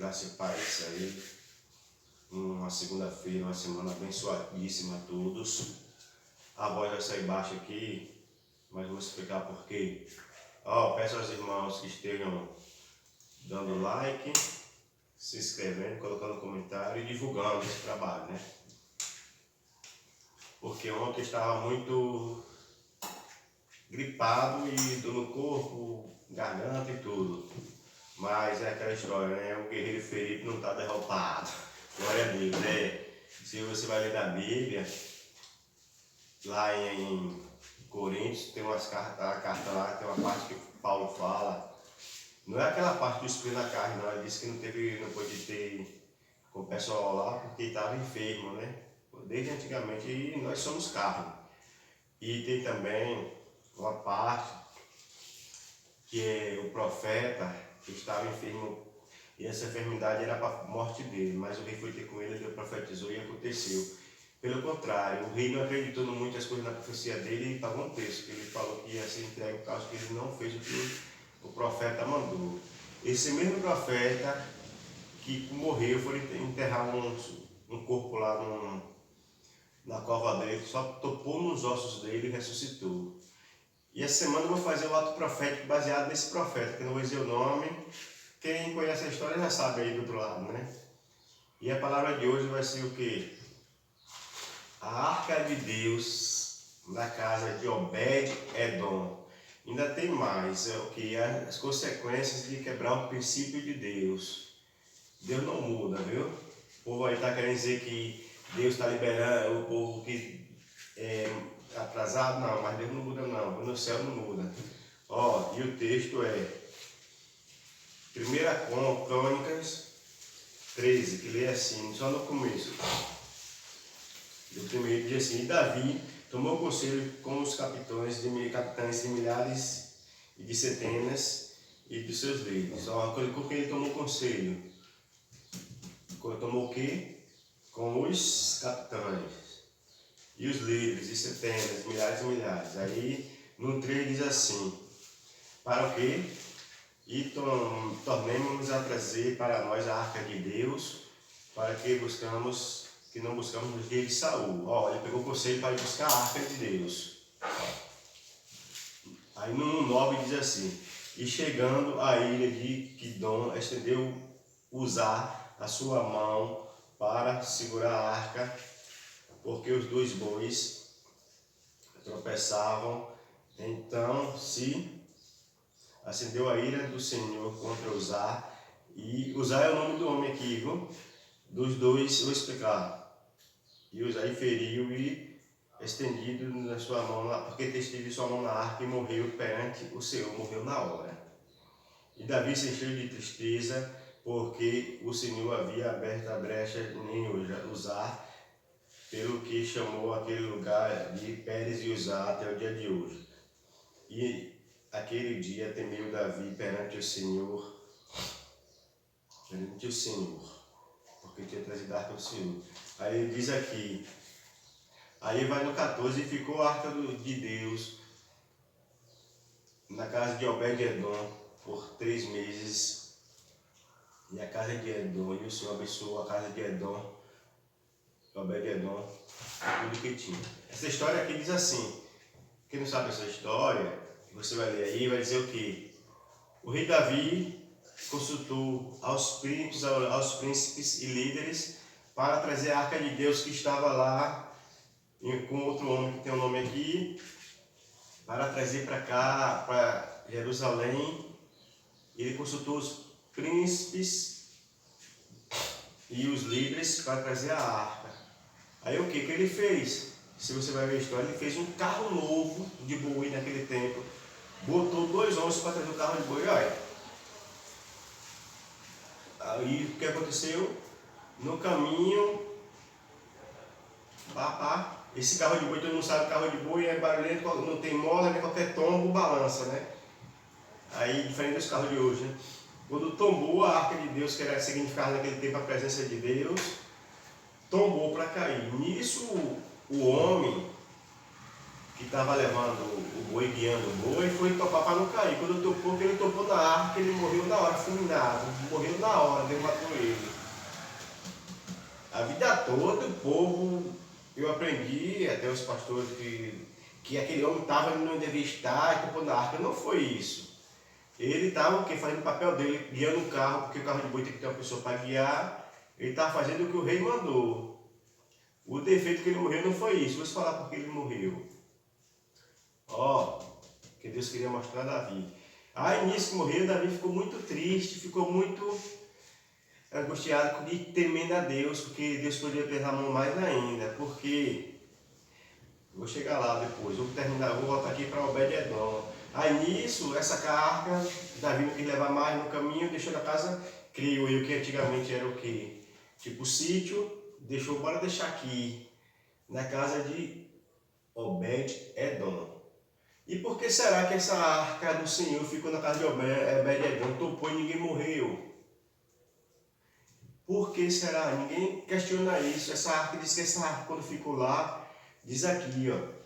Graça e paz aí, uma segunda-feira, uma semana abençoadíssima a todos. A voz vai sair baixa aqui, mas vou explicar por quê. Peço aos irmãos que estejam dando like, se inscrevendo, colocando comentário e divulgando esse trabalho, né? Porque ontem eu estava muito gripado e dor no corpo, garganta e tudo. Mas é aquela história, né? O guerreiro ferido não está derrotado. Glória a Deus, né? Se você vai ler na Bíblia, lá em Coríntios, tem umas cartas, a carta lá, tem uma parte que Paulo fala. Não é aquela parte do espinho na carne, não. Ele disse que não pôde ter com o pessoal lá porque estava enfermo, né? Desde antigamente, e nós somos carne. E tem também uma parte que é o profeta que estava enfermo, e essa enfermidade era para a morte dele, mas o rei foi ter com ele profetizou e aconteceu. Pelo contrário, o rei não acreditou muitas coisas na profecia dele e pagou um preço, que ele falou que ia ser entregue por causa que ele não fez o que o profeta mandou. Esse mesmo profeta que morreu, foi enterrar um corpo lá na cova dele, só topou nos ossos dele e ressuscitou. E essa semana eu vou fazer o ato profético baseado nesse profeta, que não vou dizer o nome. Quem conhece a história já sabe aí do outro lado, né? E a palavra de hoje vai ser o quê? A arca de Deus na casa de Obed-Edom. Ainda tem mais, é o que? As consequências de quebrar o princípio de Deus. Deus não muda, viu? O povo aí está querendo dizer que Deus está liberando o povo que é atrasado, não, mas Deus não muda não, no céu não muda. E o texto é 1 Crônicas 13, que lê assim, só no começo. O primeiro diz assim: e Davi tomou conselho com os capitães de milhares e de centenas e dos seus líderes. Com quem ele tomou conselho? Tomou o quê? Com os capitães e os líderes, e centenas, milhares e milhares. Aí no 3 diz assim: para o quê? E tornemos-nos a trazer para nós a arca de Deus, para que não buscamos nos dias de Saul. Ele pegou o conselho para ir buscar a arca de Deus. Aí no 9 diz assim: e chegando à ilha de Quidom, estendeu Uzá a sua mão para segurar a arca, porque os dois bois tropeçavam. Então se acendeu a ira do Senhor contra Uzá, e Uzá é o nome do homem aqui, viu? Dos dois, eu vou explicar. E Uzá feriu e estendido na sua mão, porque esteve sua mão na arca e morreu perante o Senhor, morreu na hora. E Davi se encheu de tristeza, porque o Senhor havia aberto a brecha em Uzá, pelo que chamou aquele lugar de Pérez e Uzá até o dia de hoje. E aquele dia temeu Davi perante o Senhor, porque tinha trazido a arca do Senhor. Aí ele diz aqui, aí vai no 14: e ficou a arca de Deus na casa de Obed-Edom por 3 meses, e a casa de Edom, e o Senhor abençoou a casa de Edom, Obed-Edom, tudo que tinha. Essa história aqui diz assim, quem não sabe essa história, você vai ler aí, vai dizer o quê? O rei Davi consultou aos príncipes e líderes para trazer a arca de Deus que estava lá com outro homem que tem o nome aqui, para trazer para cá, para Jerusalém. Ele consultou os príncipes e os líderes para trazer a arca. Aí o que ele fez? Se você vai ver a história, ele fez um carro novo de boi naquele tempo, botou 2 homens para trazer o carro de boi. Aí o que aconteceu? No caminho, esse carro de boi, todo mundo sabe, carro de boi é barulhento, não tem mola, nem qualquer tombo balança, né? Aí, diferente dos carros de hoje, né? Quando tombou a arca de Deus, que era significava naquele tempo a presença de Deus, tombou para cair. Nisso, o homem que estava levando o boi, guiando o boi, foi topar para não cair. Quando topou, que ele topou na arca, ele morreu na hora, fulminado. Morreu na hora, Deus matou ele. A vida toda o povo, eu aprendi, até os pastores, que aquele homem estava onde não devia estar e topou na arca. Não foi isso. Ele estava fazendo o papel dele, guiando o carro, porque o carro de boi tem que ter uma pessoa para guiar. Ele estava fazendo o que o rei mandou. O defeito que ele morreu não foi isso. Vou te falar porque ele morreu. Ó, que Deus queria mostrar a Davi. Aí nisso que morreu, Davi ficou muito triste, ficou muito angustiado, temendo a Deus, porque Deus poderia pesar a mão mais ainda. Porque, vou chegar lá depois, vou terminar, vou voltar aqui para Obed-Edom. Aí nisso, essa carga, Davi não quis levar mais no caminho, deixou na casa, creio eu que antigamente era o quê? Tipo sítio, deixou, bora deixar aqui, na casa de Obed-Edom. E por que será que essa arca do Senhor ficou na casa de Obed-Edom, topou e ninguém morreu? Por que será? Ninguém questiona isso. Essa arca, diz que essa arca quando ficou lá, diz aqui, ó,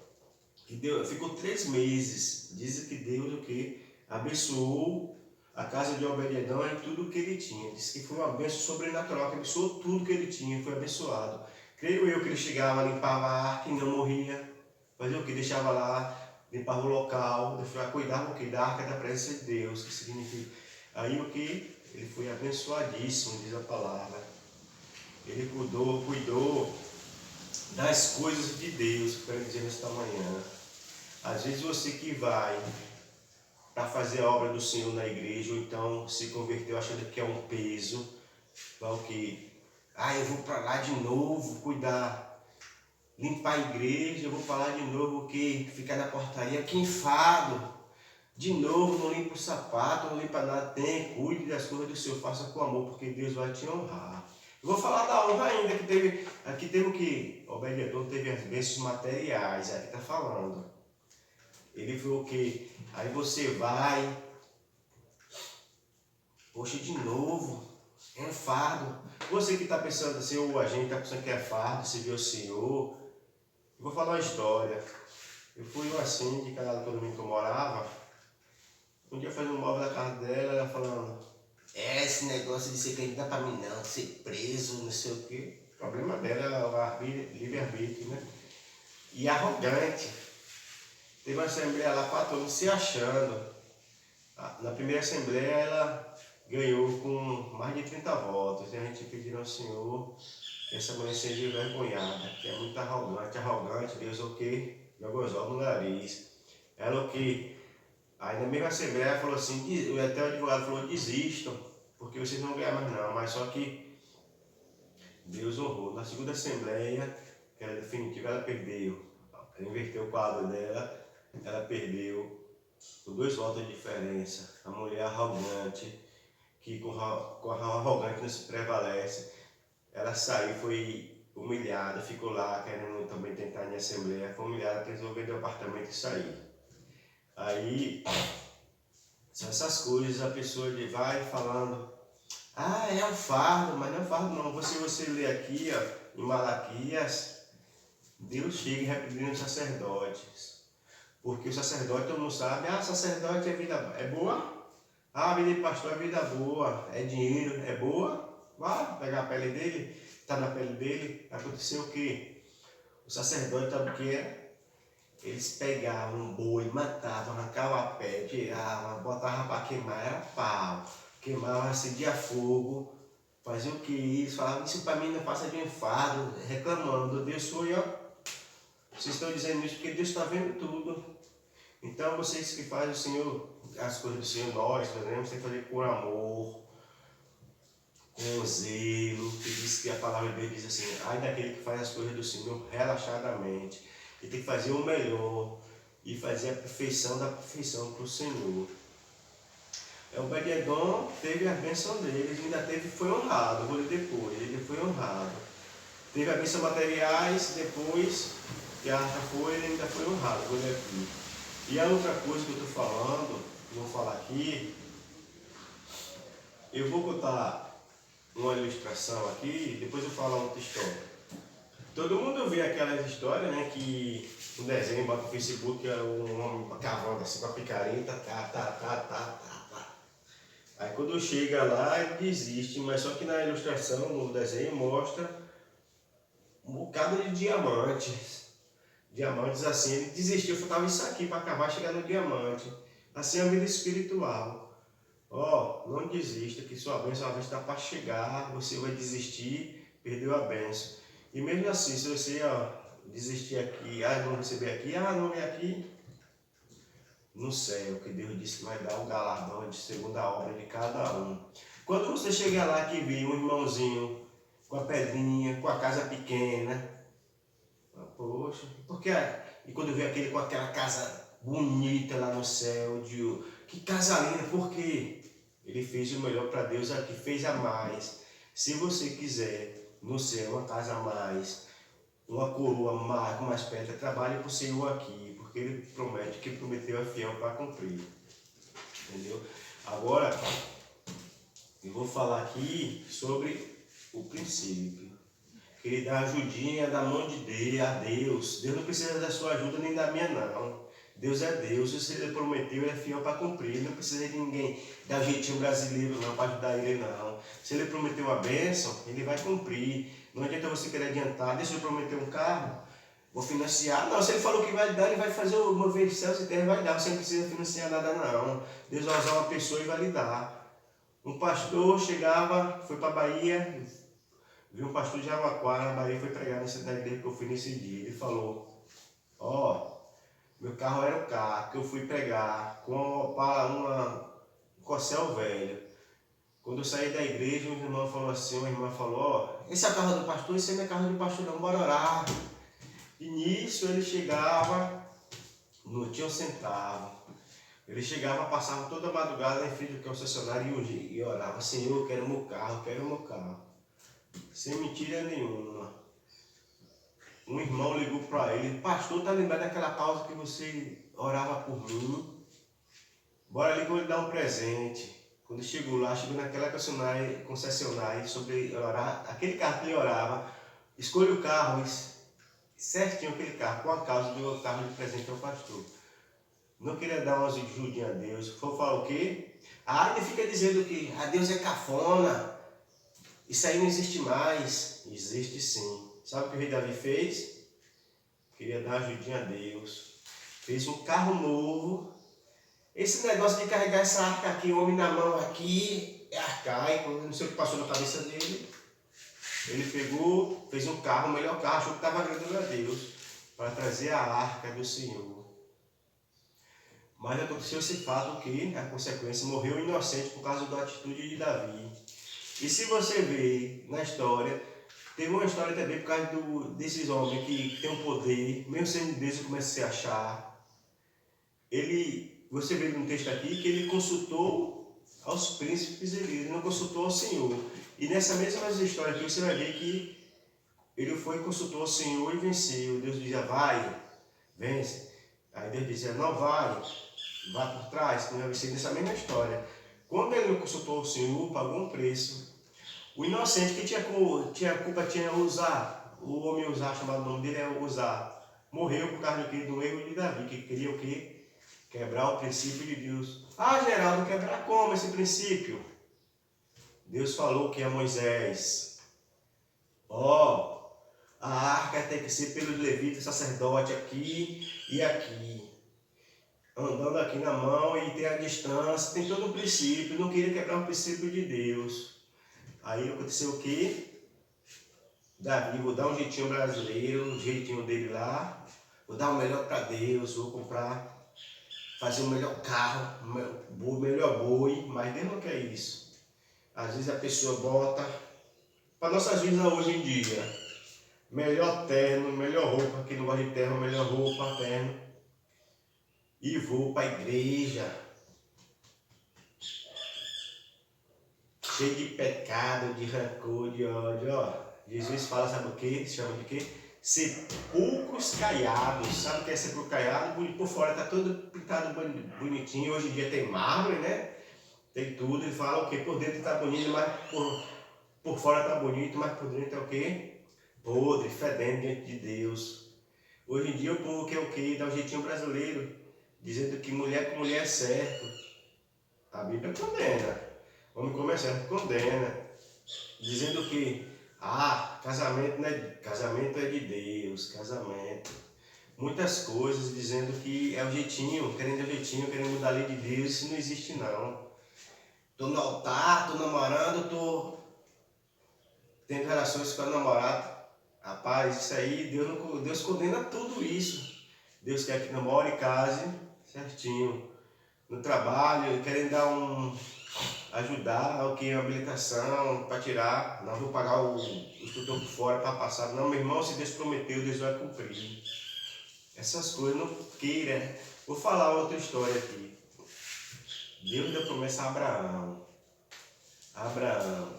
que Deus, ficou 3 meses. Diz que Deus o que? Abençoou a casa de Obed-Edom e tudo o que ele tinha. Diz que foi uma bênção sobrenatural, que abençoou tudo que ele tinha, foi abençoado. Creio eu que ele chegava, limpava a arca e não morria. Fazia o que? Deixava lá, limpava o local, cuidava o que? Da arca da presença de Deus, que significa. Aí o que? Ele foi abençoadíssimo, diz a palavra. Ele cuidou das coisas de Deus, que eu quero dizer nesta manhã. Às vezes você que vai para fazer a obra do Senhor na igreja, ou então se converteu achando que é um peso, vai o quê? Eu vou para lá de novo, cuidar, limpar a igreja, eu vou para lá de novo, o quê? Ficar na portaria, que enfado. De novo, não limpa o sapato, não limpa nada, cuide das coisas do Senhor, faça com amor, porque Deus vai te honrar. Eu vou falar da honra ainda, aqui teve o que? Obed-Edom teve as bênçãos materiais, aqui está falando. Ele foi o que? Aí você vai, poxa, de novo, é um fardo. Você que está pensando assim, ou a gente está pensando que é fardo, se vê o Senhor. Eu vou falar uma história. Eu fui uma síndica lá do condomínio que eu morava. Um dia fazendo um móvel da casa dela, ela falando, esse negócio de ser crente não dá pra mim não, de ser preso, não sei o quê. O problema dela é o livre-arbítrio, né? E arrogante. Teve uma assembleia lá, 4 anos se achando. Na primeira assembleia ela ganhou com mais de 30 votos. E a gente pediu ao Senhor que essa mulher seja envergonhada, que é muito arrogante, Deus o quê? Jogou os olhos no nariz. Ela o quê? Aí na mesma assembleia falou assim, até o advogado falou, desistam, porque vocês não vão ganhar mais não, mas só que Deus honrou. Na segunda assembleia, que era definitiva, ela perdeu. Ela inverteu o quadro dela, ela perdeu por 2 votos de diferença. A mulher arrogante, que com a arrogante não se prevalece, ela saiu, foi humilhada, ficou lá querendo também tentar em assembleia, foi humilhada, precisou vender o apartamento e sair. Aí, são essas coisas, a pessoa vai falando, é um fardo, mas não é um fardo não. Você lê aqui, ó, em Malaquias, Deus chega reprimindo os sacerdotes. Porque o sacerdote, todo mundo sabe, sacerdote é vida boa? A vida de pastor é vida boa, é dinheiro, é boa? Vai pegar a pele dele, está na pele dele, aconteceu o quê? O sacerdote, sabe o que era? Eles pegavam um boi, matavam, arrancavam a pele, tiravam, botavam para queimar, era pau. Queimavam, acendia fogo, faziam o que eles falavam, isso para mim não passa de um enfado, reclamando, Deus sou eu. Vocês estão dizendo isso porque Deus está vendo tudo. Então vocês que fazem o Senhor, as coisas do Senhor, nós fazemos, tem que fazer com amor, com zelo, que diz que a palavra de Deus diz assim, ai daquele que faz as coisas do Senhor relaxadamente. Ele tem que fazer o melhor e fazer a perfeição da perfeição para o Senhor. Obed-Edom teve a bênção dele, ainda foi honrado, vou ler depois, ele foi honrado. Teve a bênção materiais, depois que a arca foi, ele ainda foi honrado, vou ler aqui. E a outra coisa que eu estou falando, vou falar aqui, eu vou contar uma ilustração aqui, depois eu falo outra história. Todo mundo vê aquelas histórias, né? Que um desenho bota no Facebook, é um homem cavando assim com a picareta, tá. Aí quando chega lá, ele desiste, mas só que na ilustração, no desenho, mostra um bocado de diamantes. Diamantes assim, ele desistiu, faltava isso aqui para acabar chegar no diamante. Assim é a vida espiritual. Ó, não desista, que sua bênção está para chegar, você vai desistir, perdeu a bênção. E mesmo assim, se você desistir aqui, não receber aqui, não é aqui, no céu, que Deus disse que vai dar o galardão de segundo a obra de cada um. Quando você chegar lá que viu um irmãozinho com a pedrinha, com a casa pequena, poxa, porque e quando vê aquele com aquela casa bonita lá no céu, que casa linda, porque ele fez o melhor para Deus aqui, fez a mais. Se você quiser no céu uma casa a mais, uma coroa mais, com mais pedra, trabalhe para o Senhor aqui, porque Ele promete que prometeu é fiel para cumprir. Entendeu? Agora, eu vou falar aqui sobre o princípio. Que Ele dá ajudinha da mão de Deus, a Deus. Deus não precisa da sua ajuda nem da minha, não. Deus é Deus, se Ele prometeu, Ele é fiel para cumprir. Ele não precisa de ninguém dar jeitinho brasileiro, não, para ajudar Ele, não. Se Ele prometeu a bênção, Ele vai cumprir. Não adianta você querer adiantar. Deixa Ele prometer um carro, vou financiar. Não, se Ele falou que vai dar, Ele vai fazer o mover céus e terra, vai dar. Você não precisa financiar nada, não. Deus vai usar uma pessoa e vai lhe dar. Um pastor chegava, foi para a Bahia, viu um pastor de Jarabacoa, na Bahia, foi pregar na igreja que eu fui nesse dia. Ele falou, meu carro era o carro que eu fui pregar com um Corcel velho. Quando eu saí da igreja, uma irmã falou, esse é o carro do pastor, esse não é carro do pastor não, bora orar. E nisso ele chegava, não tinha um centavo. Ele chegava, passava toda a madrugada em frente do concessionário e orava, Senhor, eu quero meu carro. Sem mentira nenhuma. Um irmão ligou para ele, pastor, tá lembrado daquela pausa que você orava por mim? Bora ali que eu vou lhe dar um presente. Quando chegou naquela concessionária sobre orar, aquele carro que ele orava, escolhe o carro, certinho aquele carro, com a causa do carro de presente ao pastor. Não queria dar umas ajudinhas a Deus. Foi falar o quê? Ele fica dizendo que a Deus é cafona. Isso aí não existe mais. Existe sim. Sabe o que o rei Davi fez? Queria dar ajudinha a Deus. Fez um carro novo. Esse negócio de carregar essa arca aqui, o homem na mão aqui, é arcaico. Não sei o que passou na cabeça dele. Ele pegou, fez um carro, o melhor carro, achou que estava agradando a Deus, para trazer a arca do Senhor. Mas aconteceu esse fato que, a consequência, morreu inocente por causa da atitude de Davi. E se você vê na história, teve uma história também por causa desses homens que tem um poder, mesmo sendo Deus, começa a se achar. Você vê no texto aqui que ele consultou aos príncipes, ele não consultou ao Senhor. E nessa mesma história aqui você vai ver que ele foi e consultou ao Senhor e venceu. Deus dizia, vai, vence. Aí Deus dizia, não vai por trás, não vai vencer. Nessa mesma história. Quando ele não consultou ao Senhor, pagou um preço. O inocente que tinha culpa, tinha Uzá, o homem Uzá, chamado o nome dele é Uzá, morreu por causa do erro de Davi, que queria o quê? Quebrar o princípio de Deus. Geraldo, quebrar como esse princípio? Deus falou que é Moisés. A arca tem que ser pelo levita, sacerdote aqui e aqui. Andando aqui na mão e ter a distância, tem todo um princípio. Não queria quebrar o princípio de Deus. Aí aconteceu o quê? Davi, vou dar um jeitinho brasileiro, um jeitinho dele lá. Vou dar o melhor para Deus, vou comprar, fazer o melhor carro, o melhor boi. Mas Deus não quer isso. Às vezes a pessoa bota, para nossas vidas hoje em dia, melhor terno, melhor roupa, quem não gosta de terno, melhor roupa, terno. E vou para a igreja, cheio de pecado, de rancor, de ódio. Jesus fala, sabe o que? Se chama de quê? Sepulcros caiados. Sabe o que é sepulcro caiado? Por fora está todo pintado bonitinho. Hoje em dia tem mármore, né? Tem tudo. Ele fala o quê? Por dentro está bonito, mas por fora está bonito, mas por dentro é o quê? podre, fedendo diante de Deus. Hoje em dia o povo quer o quê? Dá um jeitinho brasileiro, dizendo que mulher com mulher é certo. A Bíblia condena. Homem comerciante condena. Dizendo que, casamento é de Deus, casamento. Muitas coisas dizendo que é o jeitinho, querendo mudar a lei de Deus, isso não existe não. Tô no altar, tô namorando, tô tendo relações com a namorada. Rapaz, isso aí, Deus condena tudo isso. Deus quer que namore e case certinho. No trabalho, querendo ajudar o que? A habilitação para tirar. Não vou pagar o instrutor por fora para passar. Não, meu irmão, se Deus prometeu, Deus vai cumprir. Essas coisas não queira. Vou falar outra história aqui. Deus deu promessa a Abraão. Abraão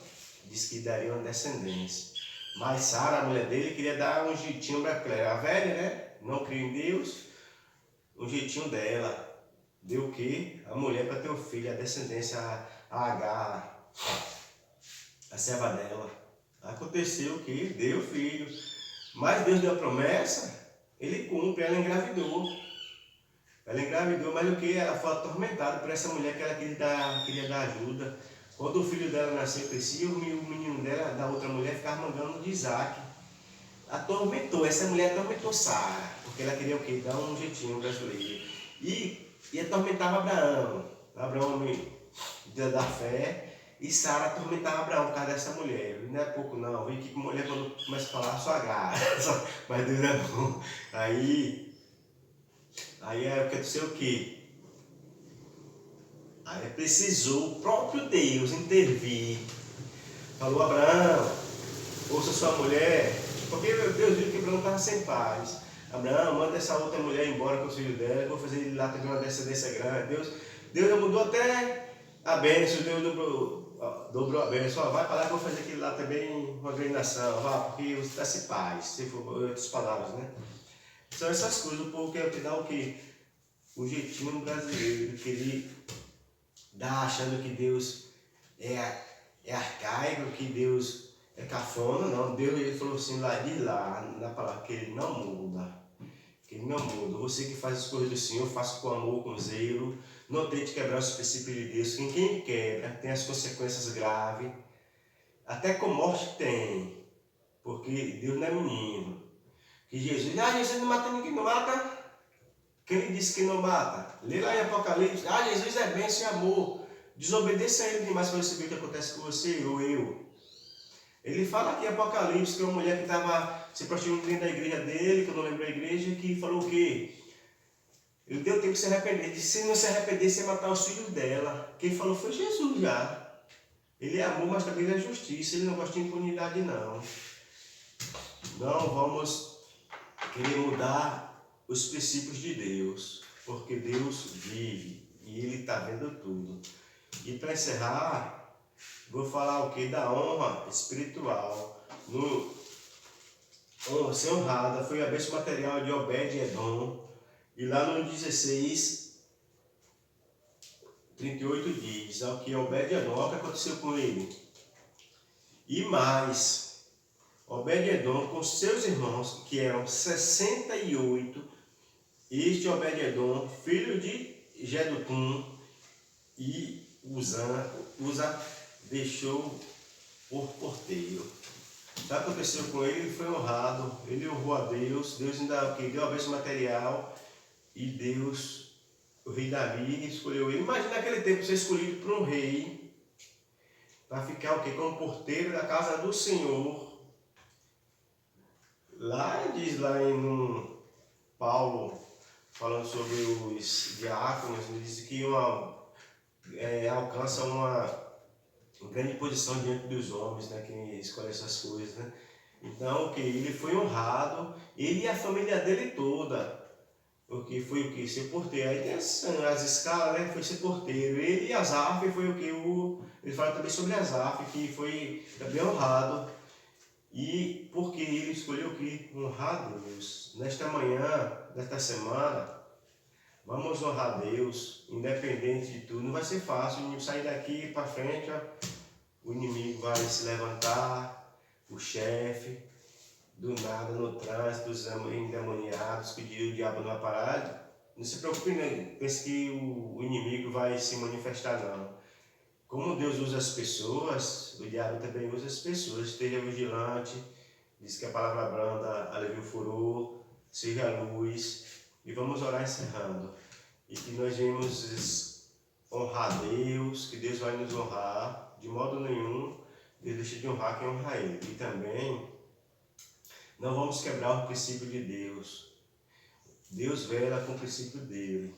disse que daria uma descendência. Mas Sara, a mulher dele, queria dar um jeitinho para ela. A velha, né? Não cria em Deus. Um jeitinho dela. Deu o quê? A mulher para ter o filho, a descendência, a Agar, a serva dela. Aconteceu o quê? Deu filho. Mas Deus deu a promessa, ele cumpre, ela engravidou. Ela engravidou, mas o que? Ela foi atormentada por essa mulher que ela queria dar ajuda. Quando o filho dela nasceu, crescia, o menino dela, da outra mulher, ficava mandando de Isaac. Essa mulher atormentou Sara, porque ela queria o quê? Dar um jeitinho brasileiro. E atormentava Abraão. Abraão, dia da fé, e Sara atormentava Abraão por causa dessa mulher. Não é pouco não, vem aqui com mulher quando começa a falar só agarra. Mas Deus é bom. Aí aconteceu o quê? Aí precisou o próprio Deus intervir. Falou, Abraão, ouça sua mulher, porque Deus viu que Abraão estava sem paz. Abraão, manda essa outra mulher embora com os filhos dela, eu vou fazer ele lá também uma descendência grande. Deus mudou até a bênção, Deus dobrou a bênção. Vai para lá que eu vou fazer aquilo lá também, uma grande nação, vá, porque você está sem paz, se for outras palavras, né? São essas coisas, o povo quer dar o quê? O jeitinho brasileiro, querer dar achando que Deus é arcaico, que Deus é cafona. Não, Deus ele falou assim lá na palavra, que ele não muda. Que ele não muda. Você que faz as coisas do Senhor, faça com amor, com zelo. Não tente quebrar os princípios de Deus. Quem quebra tem as consequências graves. Até com morte tem. Porque Deus não é menino. Que Jesus não mata ninguém, não mata. Quem ele disse que não mata? Lê lá em Apocalipse. Jesus é bênção e amor. Desobedeça a ele demais para você ver o que acontece com você ou eu. Ele fala aqui em Apocalipse que uma mulher que estava se prostituindo dentro da igreja dele, que eu não lembro a igreja, que falou o quê? Ele deu tempo de se arrepender. Ele disse, se não se arrependesse, ia matar os filhos dela. Quem falou foi Jesus já. Ele é amor, mas também ele é justiça. Ele não gosta de impunidade, não. Não vamos querer mudar os princípios de Deus, porque Deus vive e Ele está vendo tudo. E para encerrar, vou falar o que? Da honra espiritual. Ser honrada foi a bênção material de Obed-Edom. E lá no 16, 38 diz, ao que Obed-Edom, olha o que aconteceu com ele. E mais, Obed-Edom com seus irmãos, que eram 68, este Obed-Edom, filho de Jedutum, e Uza deixou por porteiro. Sabe o que aconteceu com ele? Ele foi honrado, ele honrou a Deus, Deus ainda deu a bênção material, e Deus, o rei Davi, escolheu ele. Imagina naquele tempo ser escolhido por um rei, para ficar o quê? Como porteiro da casa do Senhor. Lá diz lá em Paulo, falando sobre os diáconos, ele diz que alcança uma grande posição diante dos homens, né, que escolhem essas coisas, né? Então, ele foi honrado, ele e a família dele toda, porque foi o que? Ser porteiro. Aí tem as escalas, né? Foi ser porteiro. Ele e Asaf foi o que? Ele fala também sobre Asaf, que foi também honrado. E porque ele escolheu o que? Honrar Deus. Nesta manhã, nesta semana, vamos honrar Deus, independente de tudo. Não vai ser fácil sair daqui para frente, ó, o inimigo vai se levantar, o chefe, do nada, no trânsito, os endemoniados, que o diabo não vai parar. Não se preocupe, não. Pense que o inimigo vai se manifestar, não. Como Deus usa as pessoas, o diabo também usa as pessoas. Esteja vigilante, diz que a palavra branda alivia o furor, seja a luz. E vamos orar encerrando. E que nós venhamos honrar Deus, que Deus vai nos honrar. De modo nenhum, Deus deixa de honrar quem honra Ele. E também, não vamos quebrar o princípio de Deus. Deus vela com o princípio dele.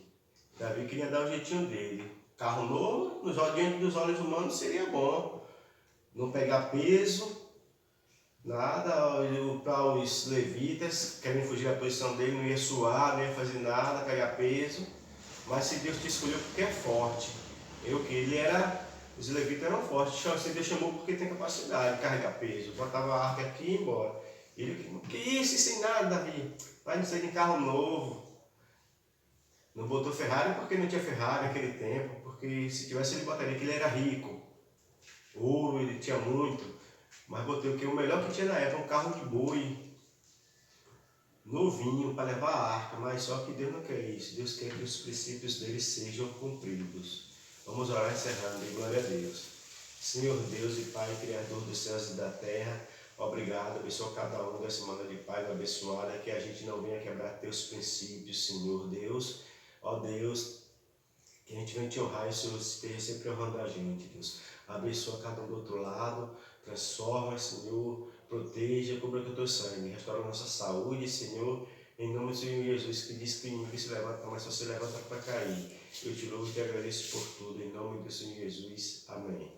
Davi queria dar o jeitinho dele. Carro novo, diante dos olhos humanos seria bom. Não pegar peso, nada. Para os levitas, querem fugir da posição dele, não ia suar, não ia fazer nada, pegar peso. Mas se Deus te escolheu porque é forte. Os levitas eram fortes. Se Deus chamou porque tem capacidade de carregar peso. Botava a arca aqui e ia embora. Ele, que isso, sem nada, Davi? Vai não sair de carro novo. Não botou Ferrari porque não tinha Ferrari naquele tempo. Porque se tivesse ele botaria que ele era rico. Ouro, ele tinha muito. Mas botei o melhor que tinha na época, um carro de boi. Novinho para levar a arca. Mas só que Deus não quer isso. Deus quer que os princípios dele sejam cumpridos. Vamos orar encerrando. E glória a Deus. Senhor Deus e Pai, Criador dos céus e da terra, obrigado, abençoa cada um dessa semana de paz abençoada, que a gente não venha quebrar teus princípios, Senhor Deus. Ó Deus, que a gente venha te honrar e o Senhor esteja sempre honrando a gente, Deus. Abençoa cada um do outro lado, transforma, Senhor, proteja, cubra com o teu sangue, restaura a nossa saúde, Senhor, em nome do Senhor Jesus, que diz que o inimigo se levanta, mas só se levanta para cair. Eu te louvo e te agradeço por tudo, em nome do Senhor Jesus. Amém.